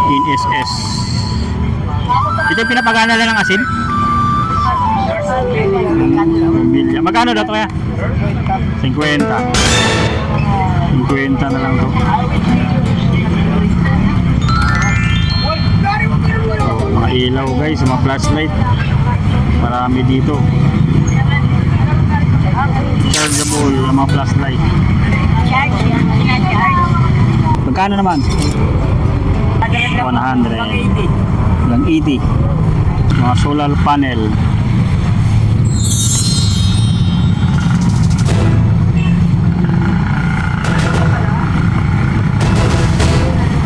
INSS. Ito yung pinapagana lang ng asin? Bilya. Magkano daw ito kaya? 50. 50 na lang to. So, mga ilaw guys, mga flashlight. Marami dito. Chargeable mga flashlight. Magkano naman? 100. 180. Mga solar panel.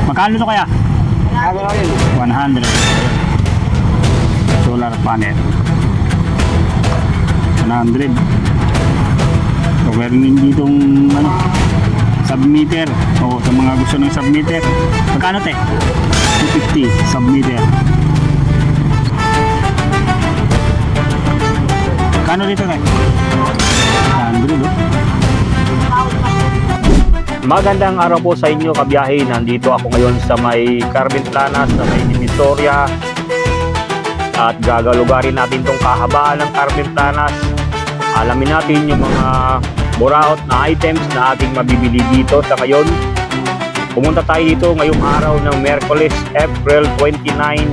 Magkano ito kaya? 100. Solar panel 100. So meron din ditong submeter. O sa mga gusto ng submeter. Magkano te? 250 submeter. Magkano dito te? 100 oh. Magandang araw po sa inyo kabiyahe. Nandito ako ngayon sa may Carmen Planas, sa may Divisoria. At gagalugarin natin itong kahabaan ng Carmen Planas. Alamin natin yung mga buraot na items na ating mabibili dito sa ngayon. Pumunta tayo dito ngayong araw ng Miyerkules, April 29,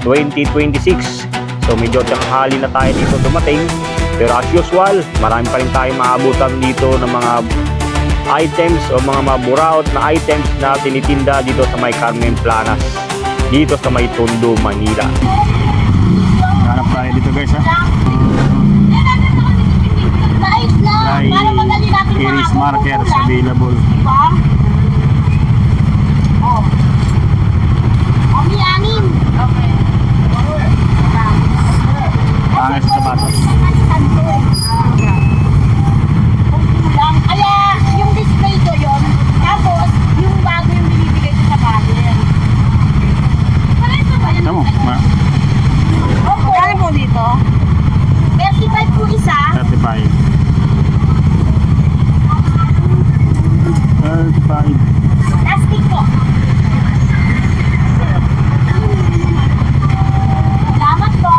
2026. So medyo tanghali na tayo dito dumating. Pero as usual, marami pa rin tayong maabutan dito ng mga items o mga maburaot na items na tinitinda dito sa may Carmen Planas, dito sa may Tondo, Manila. Hanap tayo dito guys ha. May iris markers available. Pangit sa sapatos. Tama, Kaya po dito? 35 po isa. 35. 35. Plastic po. Salamat po.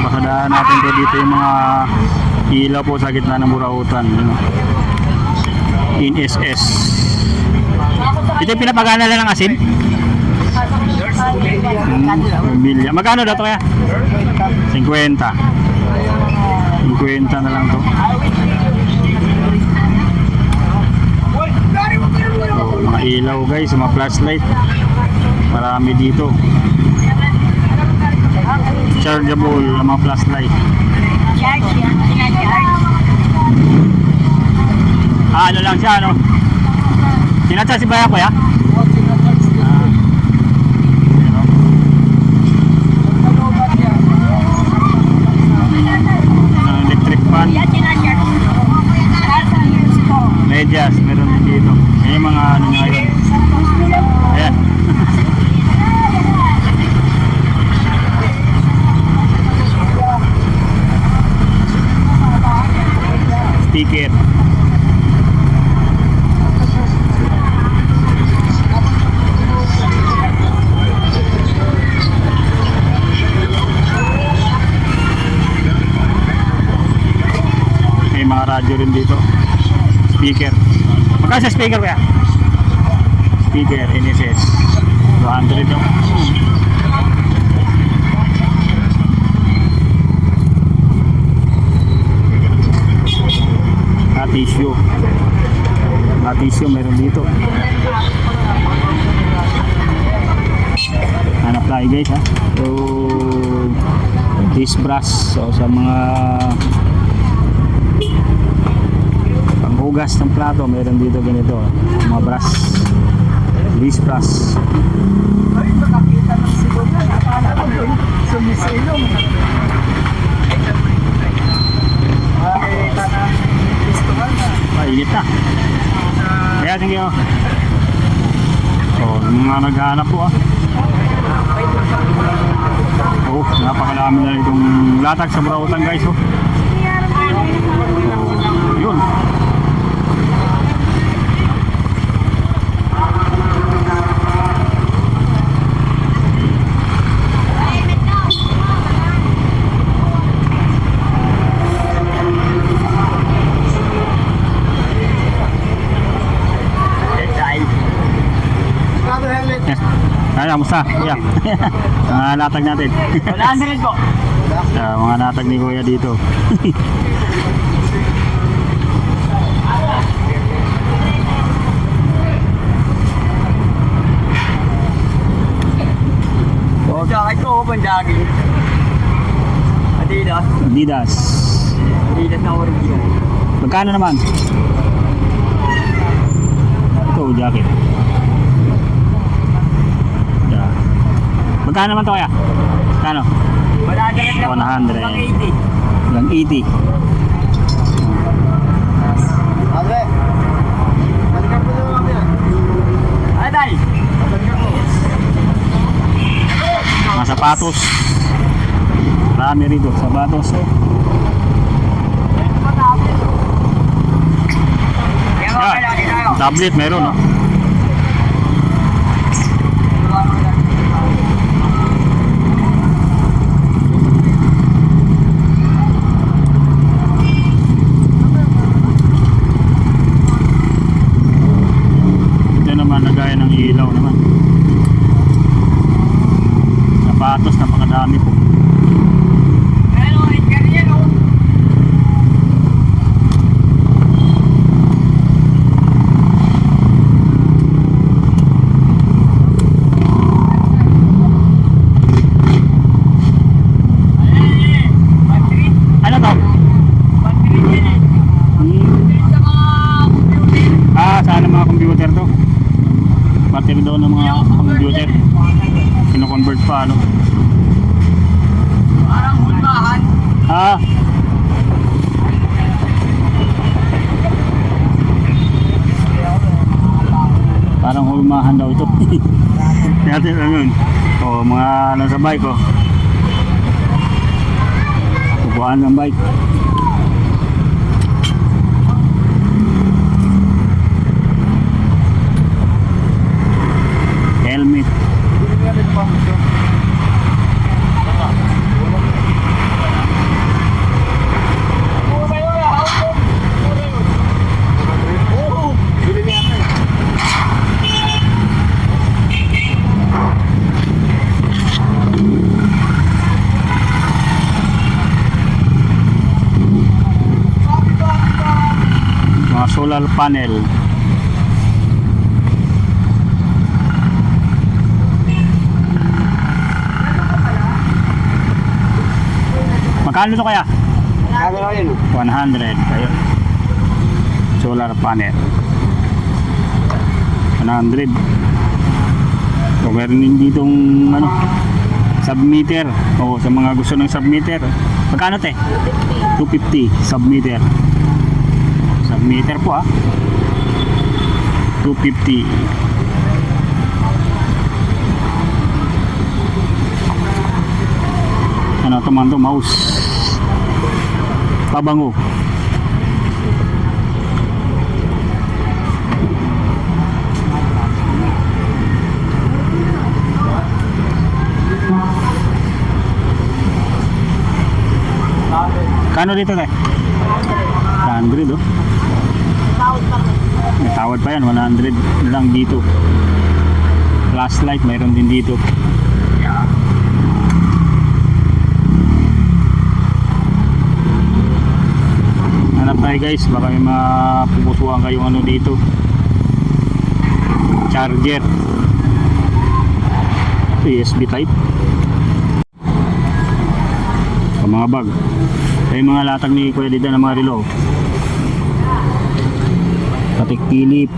Makadaan natin po dito yung mga ilaw po sa gitna ng burautan. INSS. Ito yung pinapagana lang ng asin? Bilya. Magkano daw ito kaya? 50. 50 na lang to. So, mga ilaw guys, mga flashlight. Marami dito. Chargeable mga flashlight. Charge yan. Ano lang siya, ano? Sinatsa si Baya ko ya? Electric fan. Medyas, meron din dito. May mga ano nga yun. Ayan. Sticker. May mga radyo rin dito. Speaker. Magkano sa speaker kaya? Speaker, INSS. 200 yung. Tissue. Tissue meron dito. Hanap tayo guys ha. So this brush, so sa mga panghugas ng plato meron dito ganito, mga brush. This brush. Ay, makakita ng silog na. Akala ko sumisilong. Init na. Kaya sige o. So, mga naghahanap po Oh, napakalami na itong latag sa burautan guys oh. Yun. na, kamusta? Yeah. Mga natag natin. 100 po. Mga natag ni Kuya dito. Jacket ko, pang jogging. Adidas. Adidas. Adidas na original. Magkano naman? Ito, jacket. Yeah. Magkano naman to kaya? Magkano? 100 lang. 100. Lang 80. Padre. Balikan po na kami. Ay, tay. Balikan po. Mga sapatos. Marami rito, sapatos. Oh. Tablet meron, no? Ito naman, nagaya ng ilaw naman. Sapatos, napakadami po. Ano to? Saan ang mga computer to? Battery daw ng mga computer. Kino-convert pa, ano? Parang hulbahan. Parang hulmahan daw ito. Natin ano yun? Mga ano sa bike, oh. Upuan ng bike. Helmet. Mga solar panel. Magkano to kaya? 100. Ayun. Solar panel. 100. So meron din ditong ano, submeter. O sa mga gusto ng submeter. Magkano te? 250 submeter. Submeter po, 250. Ano to man to? Mouse. Pabango. Kano dito tayo? 100, oh. May tawad pa yan, 100 lang dito. Flashlight mayroon din dito. Hanap tayo guys, baka may mapupusuhan kayong ano dito. Charger. USB type. Sa mga bag. Yung mga latag ni Kuya Dida ng mga relo. Patik Philip.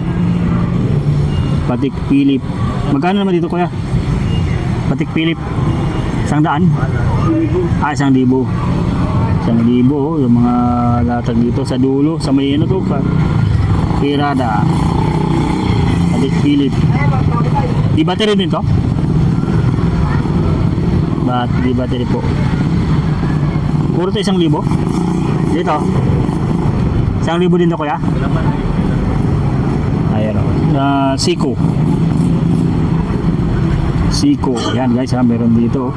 Patik Philip. Magkano naman dito Kuya? Patik Philip. 100? 1,000. 1,000, oh. Yung mga latag dito sa dulo. Sa may ano to. Pirada. Patik Philip. Di battery din to? Di battery po. Puro to 1,000? Dito 1,000 din to Kuya? Ayan o. Seiko. Yan guys, meron dito.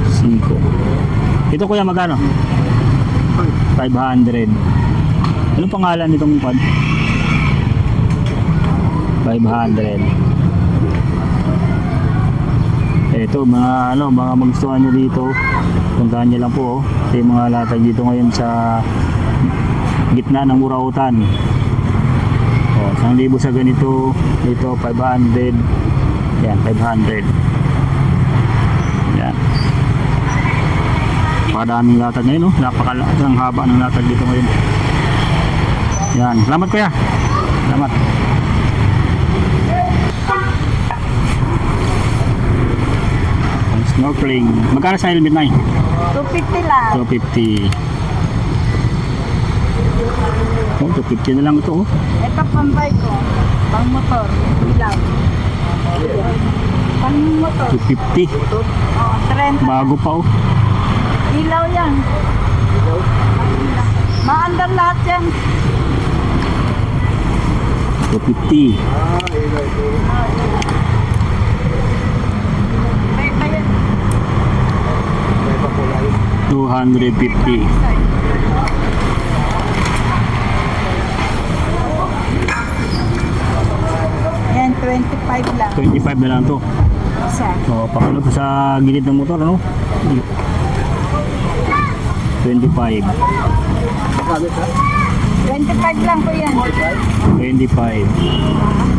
Seiko. Ito Kuya magkano? 500. Ano pangalan nitong quad? 500. Ito mga mga magustuhan nyo dito, puntahan nyo lang po Ito yung mga latag dito ngayon sa gitna ng Urautan. 1,000 sa ganito, dito 500. Yan, 500. Yan. Padaming latag ngayon, napakalang haba ng latag dito ngayon. Yan, salamat kuya. Salamat. Snorkeling. Magkano sa helmet na 250 lang. 250. Oh, 250 na lang ito Ito pambay ko. Pang motor. Ilaw. Pang motor. 250. Oh, 30. Bago pa Ilaw yan. Maandar lahat yan. 250. Beta yan. 250. Yan, 25 lang. 25 na lang to. Isa. Pakulo to sa gilid ng motor, 25. 25 lang po yan. 25.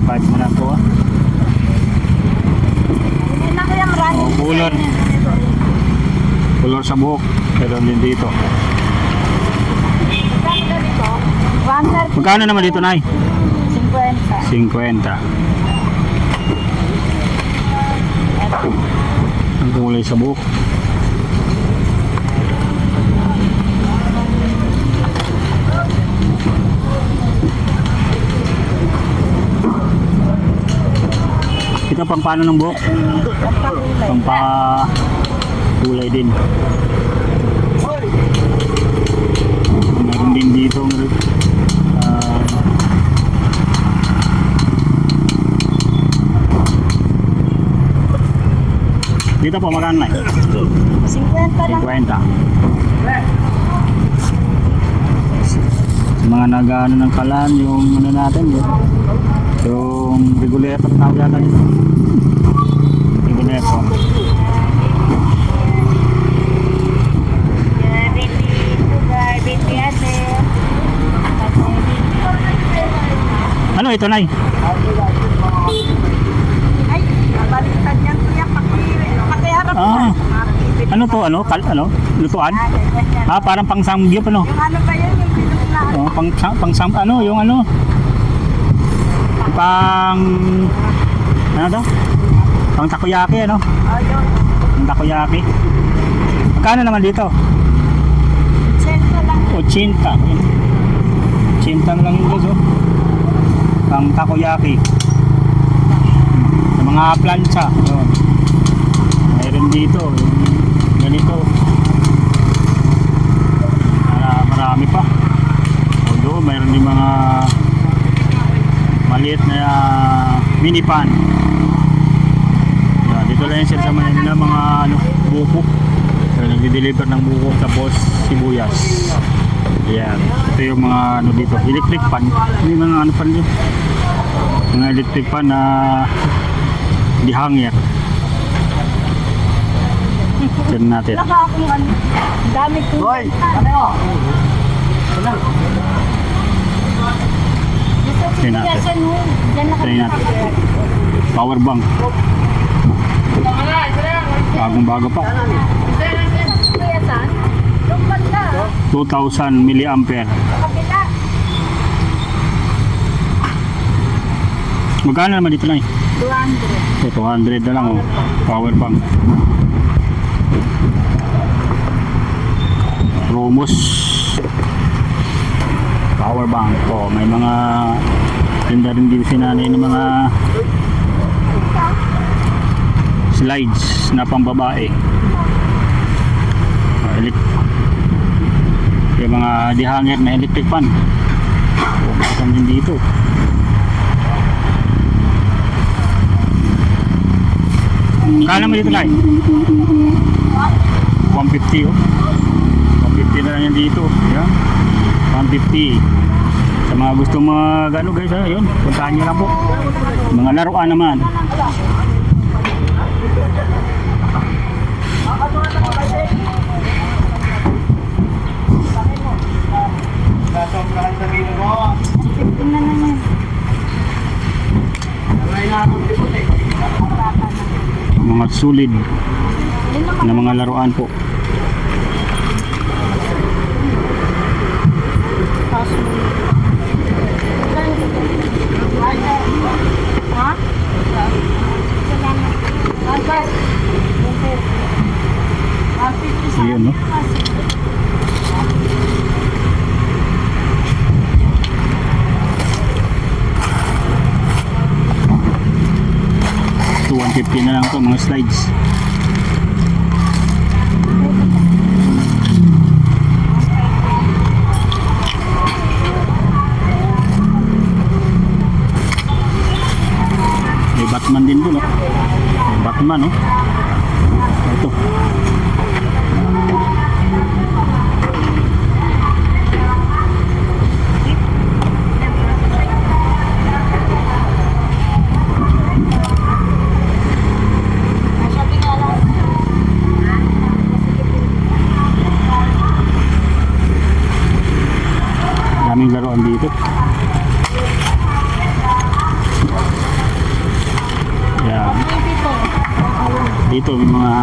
Mo na to Hindi na kaya maraming Kulor. Kulor sa buhok. Pero din dito. Magkano naman dito, Nay? 50. 50. Ang kulay sa buhok. Ito pang paano ng buhok? Pang kulay din. Meron din dito. Dito po magkano na? 50 lang. 50. Sa mga nag-ano ng kalan, yung ano natin, yung regulator tawag yata dito. Regulator. Ano ito, Nay? Ay, nabaliktad yan kuya. Pakiharap Ah. na. Ano to? Lutuan? Parang pang samgyup, ano? Yung ano ba yun? Yung pinunlaan. Yung ano to? Pang takoyaki, ano? Oh, yun. Pang takoyaki. Magkano naman dito? 80 lang. 80. 80 na lang yung guys, Pang takoyaki. Sa mga plancha. Yun. Mayroon dito. Yung ganito. Marami pa. Although, mayroon din mga maliit na mini pan. Yan, dito lang sila sa Manila mga buko. So, nagdi-deliver ng buko tapos sibuyas. Yan. Ito yung mga dito, electric pan. May mga pan dito. Mga electric pan na dihangyer. Tignan natin. Naka akong ano. Dami ko. Hoy! Tignan natin. Tignan natin. Power bank. Bagong-bago pa. 2,000 milliampere. Magkano naman dito, Nay? 200. 200 na lang, power bank. Romos power bank. May mga tinda rin dito si nanay ng mga slides na pambabae. Yung mga dehanger na electric fan. Meron din dito. Kala mo dito lang 150 oh. 150 na lang yan dito. Yan. 150. Sa mga gusto mga gano guys ha, yun. Puntahan nyo lang po. Mga laruan naman. Mga solid na mga laruan po. Ayun no. So 150 na lang to mga slides. May Batman din po no. May Batman no. Ito. Daming laruan dito. Yan. Dito may mga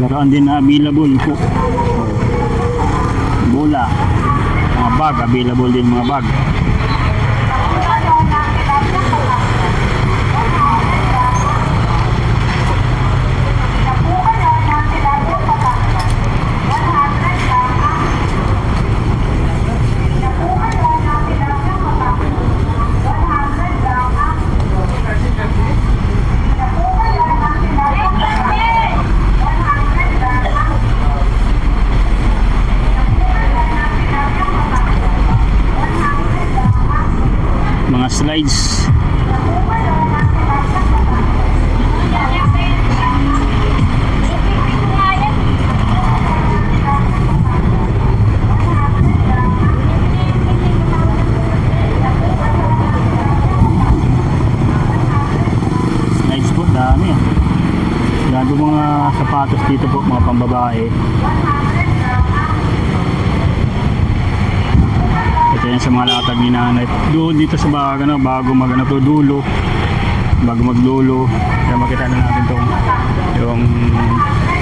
laruan din na available po. Bola. Mga bag. Available din mga bag. Mga slides. Slides po, dami. Dami mga sapatos dito po, mga pambabae. Ito yan sa mga latag ni nanay. Doon dito sa bago magano to dulo. Bago magdulo. Kaya makita na natin tong yung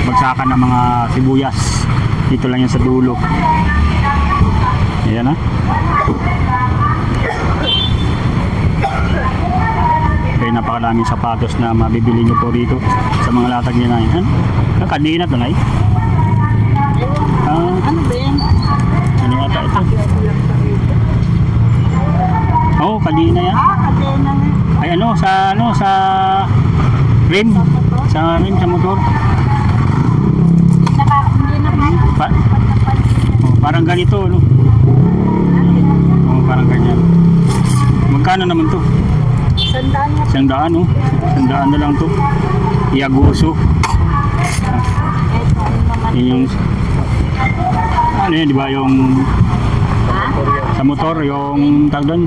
bagsakan ng mga sibuyas. Dito lang yan sa dulo. Ayan ha. Kaya napakaraming sapatos na mabibili nyo po rito sa mga latag ni nanay. Kadena to nay. Ano ba yan? Ano yata ito? Oo, kadena yan. Kadena nga. Ay sa rim. Sa rim sa motor. Hindi naman. Parang ganito, no? Oo, parang ganyan. Magkano naman to? Sandaan nga. 100, no? 100 na lang to. Iaguso. Yun yung ano yun, di ba yung sa motor, yung tawag doon,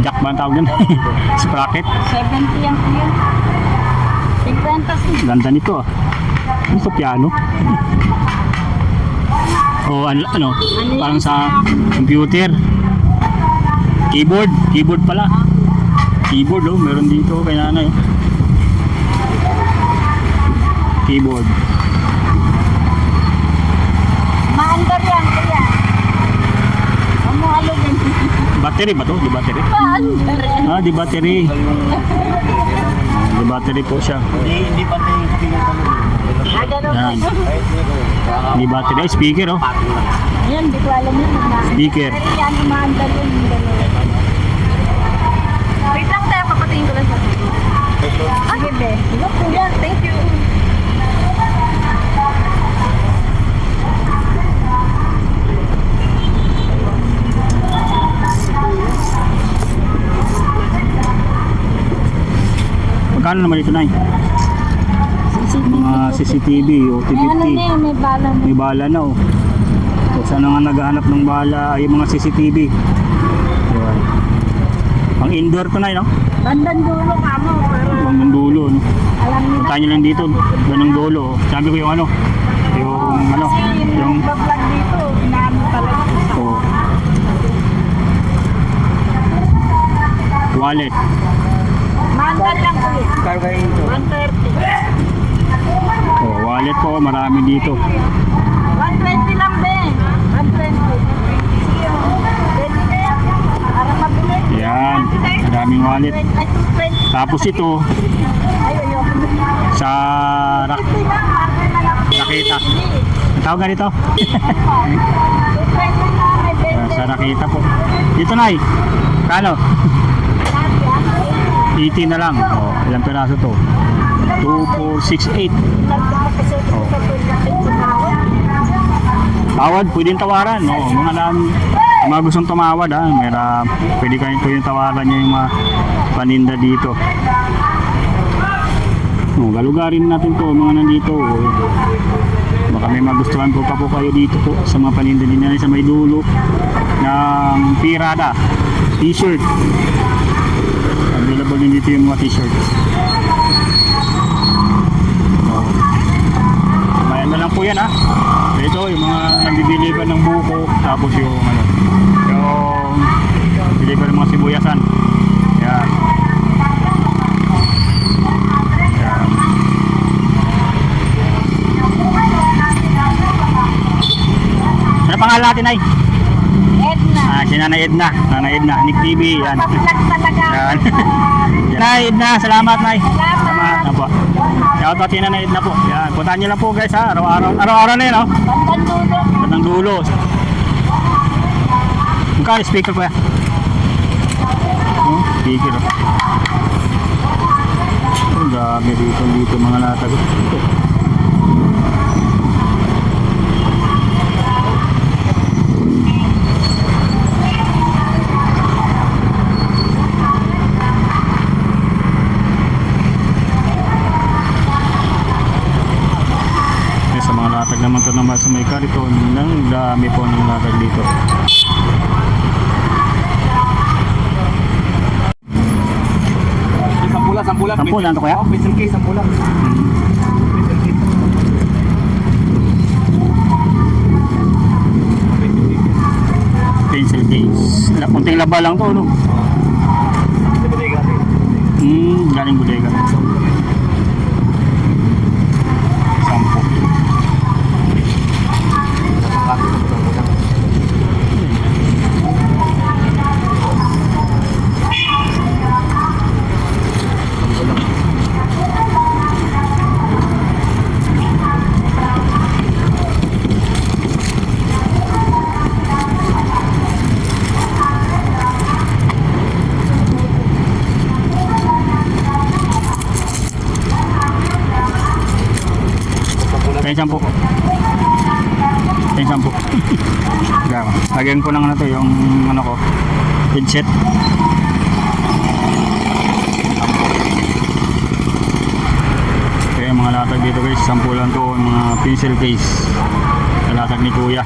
jack ba ang tawag doon? Sprocket. 70 yan po yun. 50 sih. Ganda nito ah. Ano to, piano? O ano, parang sa computer. Keyboard pala. Keyboard oh, meron dito kay nanay. Keyboard. Maandar yan, kuya. Ano halugin? Battery ba to? Di battery? Maandar yan. Ah, di battery. Di battery po siya. Hindi pa tayo Ganun. Yan. Di battery. Ay, speaker oh. Yan, di ko alam yun. Speaker. Pero yan, maandar yun. Wait lang tayo, papatingin ko lang sa. Sige, be. Look, kuya, thank you. Magkano naman ito, Nay? Mga CCTV o May ano na T50. yun, may bala na. May bala na oh. So, sana nga naghahanap ng bala ay mga CCTV. Yan. Ang indoor to, Nay, no? Bandang dulo ka mo, para Ang dulo, no? alam nila. Punta nyo lang dito, ganang dulo. Oh. Sabi ko yung ano, Kasi yung yung bablog dito, inaano talaga isa. oh, wallet. Mandal lang ko eh. 130. Oh, wallet po, marami dito. 120 lang, be. 120. Sige, 20 kaya. Para mabili. Yan, maraming wallet. Ay, 220. Tapos ito, Ay, ayoko. sa 50 lang, marker na lang. Rakita. Ang tawag nga dito? 220 lang, may 20. Sa Rakita po. Dito, Nay. Kano? Sabi, 80 na lang. Oh, ilang peraso to? 2468. Oh. Tawad, pwedeng tawaran. No, mga mga gustong tumawad ha. Pwede kayo pwedeng tawaran nyo yung mga paninda dito. No, galugarin natin to mga nandito. Baka may magustuhan po pa po kayo dito po sa mga paninda din na sa may dulo ng Pirada t-shirt. Available din dito yung mga t-shirt. Mayan na lang po yan ha. Ito yung mga nabibili pa ng buko, tapos yung bili pa ng mga sibuyasan. Yan. Yan. Ano pangalan natin, Nay? Edna. Si Nanay Edna. Nanay Edna, Nick TV. Yan. Papablog talaga. Yan. Nay Edna, salamat, Nay. Salamat. Apo. Shout out si Nanay Edna po. Yan. Puntahan nyo lang po guys ha. Araw-araw na yun, no? Bandang dulo. Bandang dulo. Magkano speaker ko yan? Speaker. Ang dami dito mga latag. Sa mga latag naman ito naman sa may kariton, ang dami po ng latag dito. Sampula. Sampu lang ito kaya? Pencil case, sampula. Pencil case. Kunting laba lang to, no? Galing bodega. Sampu. Sampu. Sampu. Lagyan ko lang ano to, yung ano ko, headset. Kaya mga latag dito guys, 10 lang to, mga pencil case. Latag ni Kuya.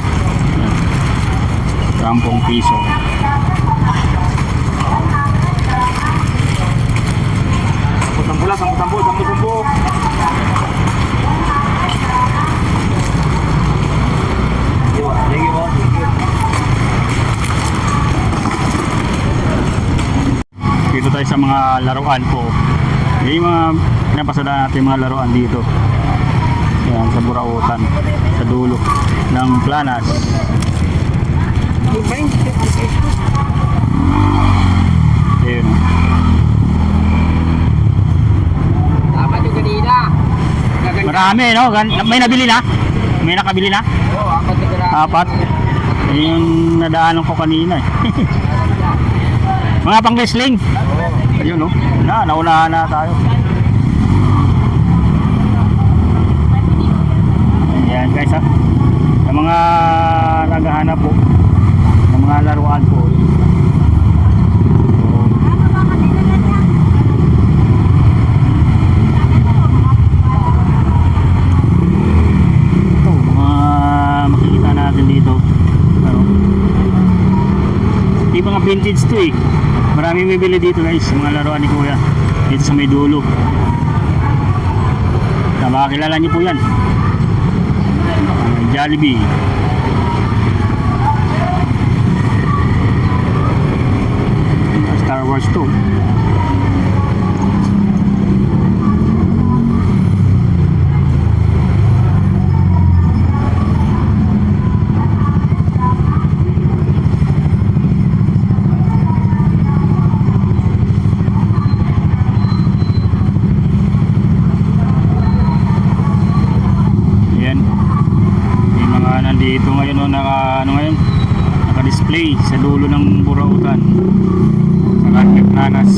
10 piso. Sampu. Dito tayo sa mga laruan po. Yung mga napasada natin mga laruan dito. Yan, sa Burautan, sa dulo ng Planas. Ayun. Tama yung kanina. Marami, no? May nabili na? May nakabili na? Oo, ako tigara. 4. Yung nadaanan ko kanina eh. Mga pang wrestling. Ayun, no? Naunahan na tayo. Ayan guys ha. Sa mga naghahanap po ng mga laruan po. vintage to eh. Maraming bibili dito guys, mga laruan ni Kuya. Dito sa may dulo. Makakilala niyo po yan. Jollibee. Star Wars 2. Dito ngayon naka-display sa dulo ng Burautan sa Carmen Planas.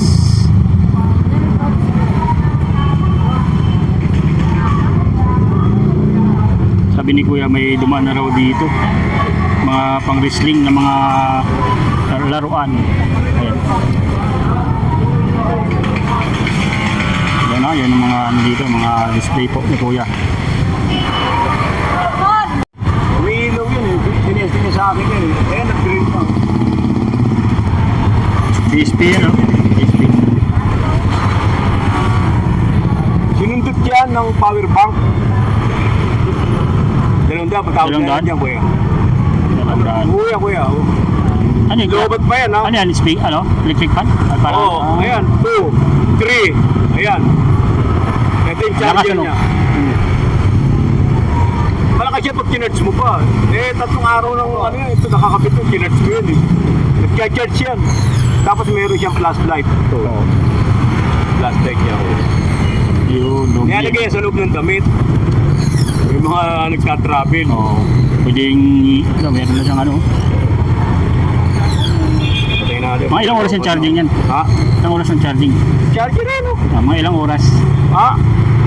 Sabi ni Kuya may dumaan na raw dito, mga pang wrestling na mga laruan. Ayan. Yan ang mga dito, mga display po ni Kuya. Umiilaw yun eh. Sinesting niya sa akin yun eh. Eh, nag-green pa. PSP yan, no? PSP. Sinundot yan ng power bank. Dalawang daan, patawag Dalawang na daan? yan dyan, kuya. Nalandaan. Kuya. Oh. Ano yun? Lobat pa yan, ha? Ano yan? Electric fan? At parang, Oo, ayan. 2, 3. Ayan. Ito yung Lakas, charger ano? niya. Malakas siya pag kinarge mo pa. Eh, 3 araw ng ano yan. Ito nakakapit yung kinarge mo yun eh. Nag-charge yan. Tapos meron siyang flashlight. Ito. Flashlight niya. Yun, lugi. Nilalagay yan sa loob ng damit. May mga nagka-travel. Oo. Pwedeng, meron na siyang ano. Patay natin. Mga ilang oras yung charging yan? Ha? Ilang oras yung charging? Charger yan, oh. Mga ilang oras? Ha?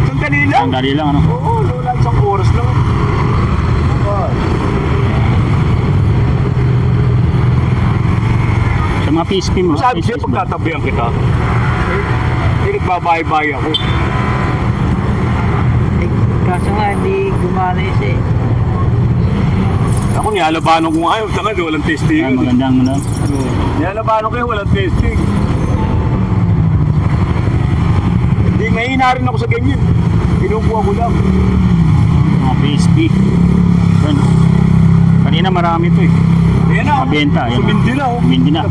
Sandali lang. Sandali lang, ano? Oo, lola, isang oras lang. Sa mga PSP mo. Sabi siya, PSP ba? pagtatabihan kita. Hindi nagbabay-bay ako. Kaso nga, hindi gumana siya eh. Ako, niyalabanan ko nga ayaw. Tanga, walang testing. Ah, magandang, ano? Niyalabanan ko yung walang testing. Hindi, mahina rin ako sa ganyan. Kinukuha ko lang. Mga PSP. Yan. Kanina marami to eh. Ayan na. Mabenta, ayan. Sumindi na, oh. Hindi na.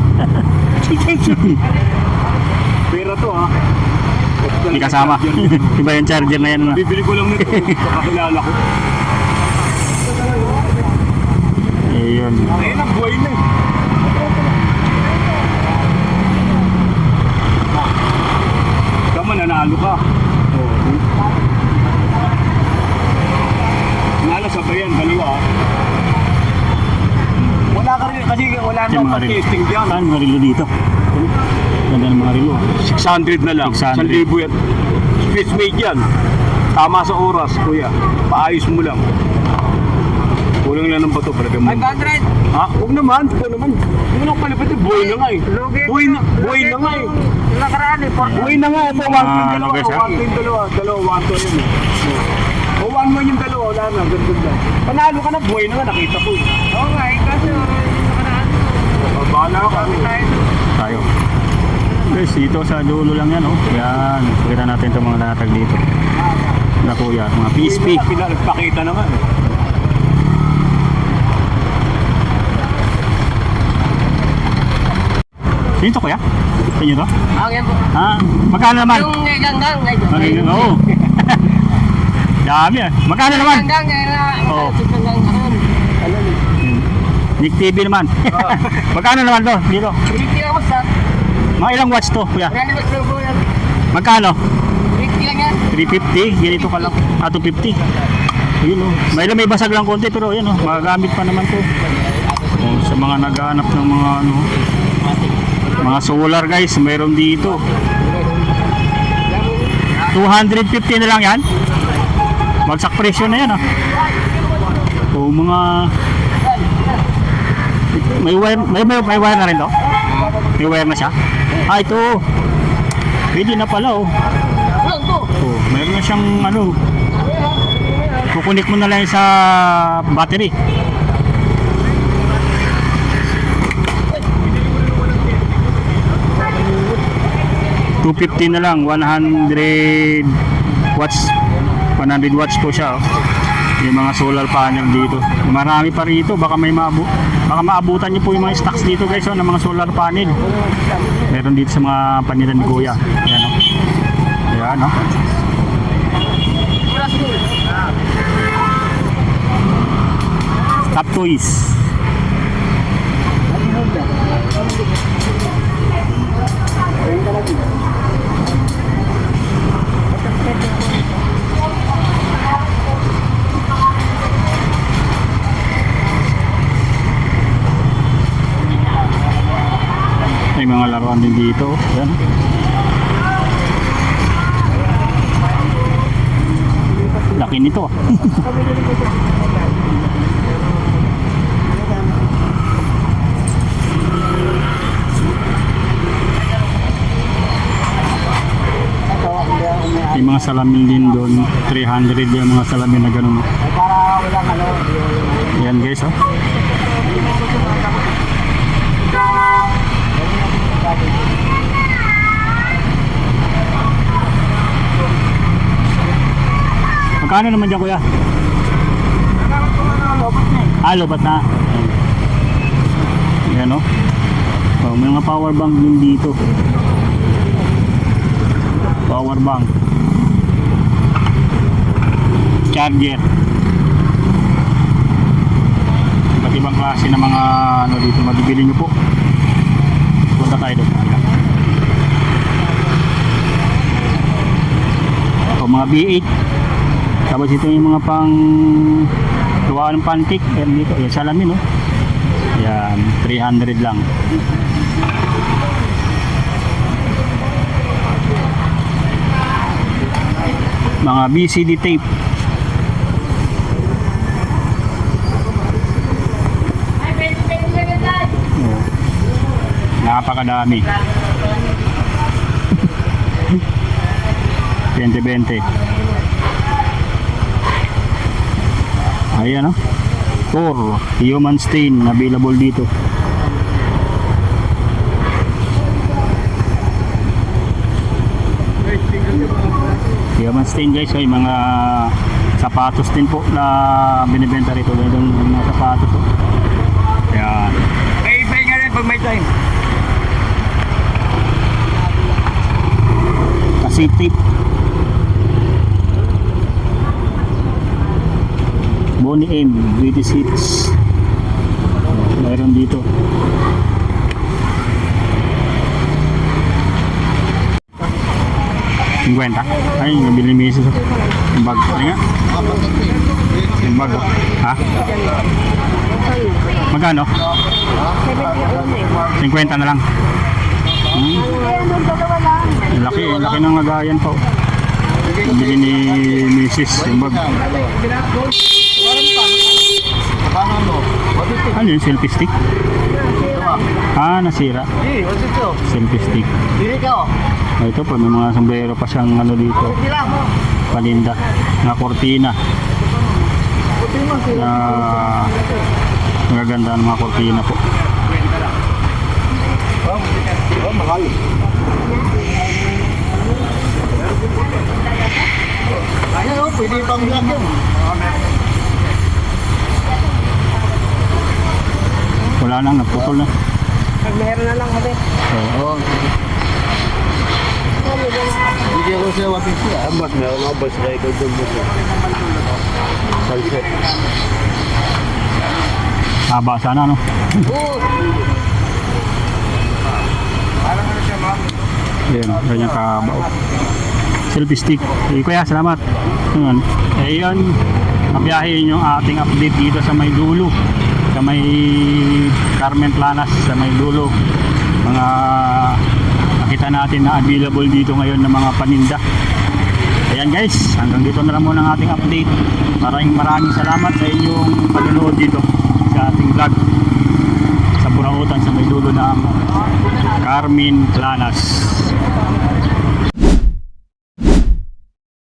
Pera to, ha. Hindi kasama. Iba yung charger na yan, ano? Bibili ko lang nito. Kakakilala ko. Ayun. Ayan ang buhay na eh. Tama, nanalo ka. Nanalo sabay yan, dalawa. Wala ka rin, kasi wala Yung nang mga relo. pag-testing dyan. Saan mga relo dito? Ganda ng mga relo. 600 na lang. 600. 1,000 yan. Space made yan. Tama sa oras, kuya. Paayos mo lang. Kulang lang ng bato, brother mo. 500! Ha? Huwag naman. Huwag naman. Huwag naman palipat yung buhay na nga eh. Buhay na nga eh. Nakaraan eh, Buhay na nga. Ito, 1 ano guys, ha? dalawa. Dalawa, 1 yun eh. O 1 yung dalawa. Wala na. Ganun lang. Panalo ka na. Buhay na nga. Nakita ko eh. Oo nga eh, kaso nakaraan. Bahala ka. Tayo. Guys, dito sa dulo lang yan, oh. Yan. Pakita natin itong mga latag dito. Na kuya, mga PSP. Nagpakita na nga eh. Sino to kuya? Sino to? Yan po. Ah, magkano naman? Yung ganggang, Ano, oo. Dami ah. Magkano naman? Ganggang, Oo. ganggang karon. Nick TV naman. Magkano naman to? Dito. Hindi ako sa, Mga ilang watts to, kuya? marami ba sa po yan? Magkano? Hindi lang yan. 350. Ganito ka lang. 250. Ayun oh. May basag lang konti pero ayun oh. Magagamit pa naman to. Oh, sa mga naghahanap ng mga ano, mga solar guys, mayroon dito. 250 na lang yan. Magsak presyo na yan ah. O mga may wire na rin to. May wire na siya. Ah, ito. Pwede na pala oh. Oh, mayroon na siyang ano. Kukunik mo na lang sa battery. 250 na lang, 100 watts. 100 watts po siya. Oh. Yung mga solar panel dito. Marami pa rito, baka maabutan niyo po yung mga stocks dito guys, oh, ng mga solar panel. Meron dito sa mga panilan ni Kuya. Ayan, oh. Ayan, oh. Top Toys. May mga laruan din dito. Ayan. Laki nito. May mga salamin din doon. 300 yung mga salamin na ganun. Ayan guys, oh. Magkano naman dyan kuya? Lobat na. Ayan o. Oh, may mga power bank din dito. Power bank. Charger. Iba't ibang klase ng mga ano dito mabibili nyo po. Punta tayo doon. O mga B8. Tapos ito yung mga pang gawa ng pantik. Ayan dito. Ayan salamin, no? Ayan, 300 lang. Mga BCD tape. Oh. Napakadami. 20-20. Ayan, no? Core human stain available dito. Human stain guys, ay mga sapatos din po na binibenta rito. Yung mga sapatos po. Ayan. May nga rin pag may time. Kasi tape. Bonnie M, beauty seats. Mayroon dito. Cinquenta. Ay, nabili ni Mrs. Yung bag. Ano nga? Yung bag. Ha? Magkano? 50 na lang. Laki, laki ng lagayan pa. Nabili ni Mrs. Yung bag. Ano yung selfie stick? Nasira. Selfie stick. Ito pa, may mga sombrero pa siyang ano dito. Paninda. Na kortina. Na magaganda ng mga kortina po. Mahal. Ayan o, pwede pang vlog yun. Wala nang, naputol na. Meron na lang kami. Oo. Hindi ako siya wapin siya. Mas meron ako bus rider doon mo siya. Sunset. Haba sana, no? Ayan, ganyan kahaba. Selfie stick. Kuya, salamat. Ayan. Ayan, mabiyahin yung ating update dito sa may dulo. Sa may Carmen Planas, sa may dulo. Mga nakita natin na available dito ngayon ng mga paninda. Ayan guys, hanggang dito na lang muna ang ating update. Maraming salamat sa inyong panonood dito sa ating vlog sa Burautan sa may dulo ng Carmen Planas.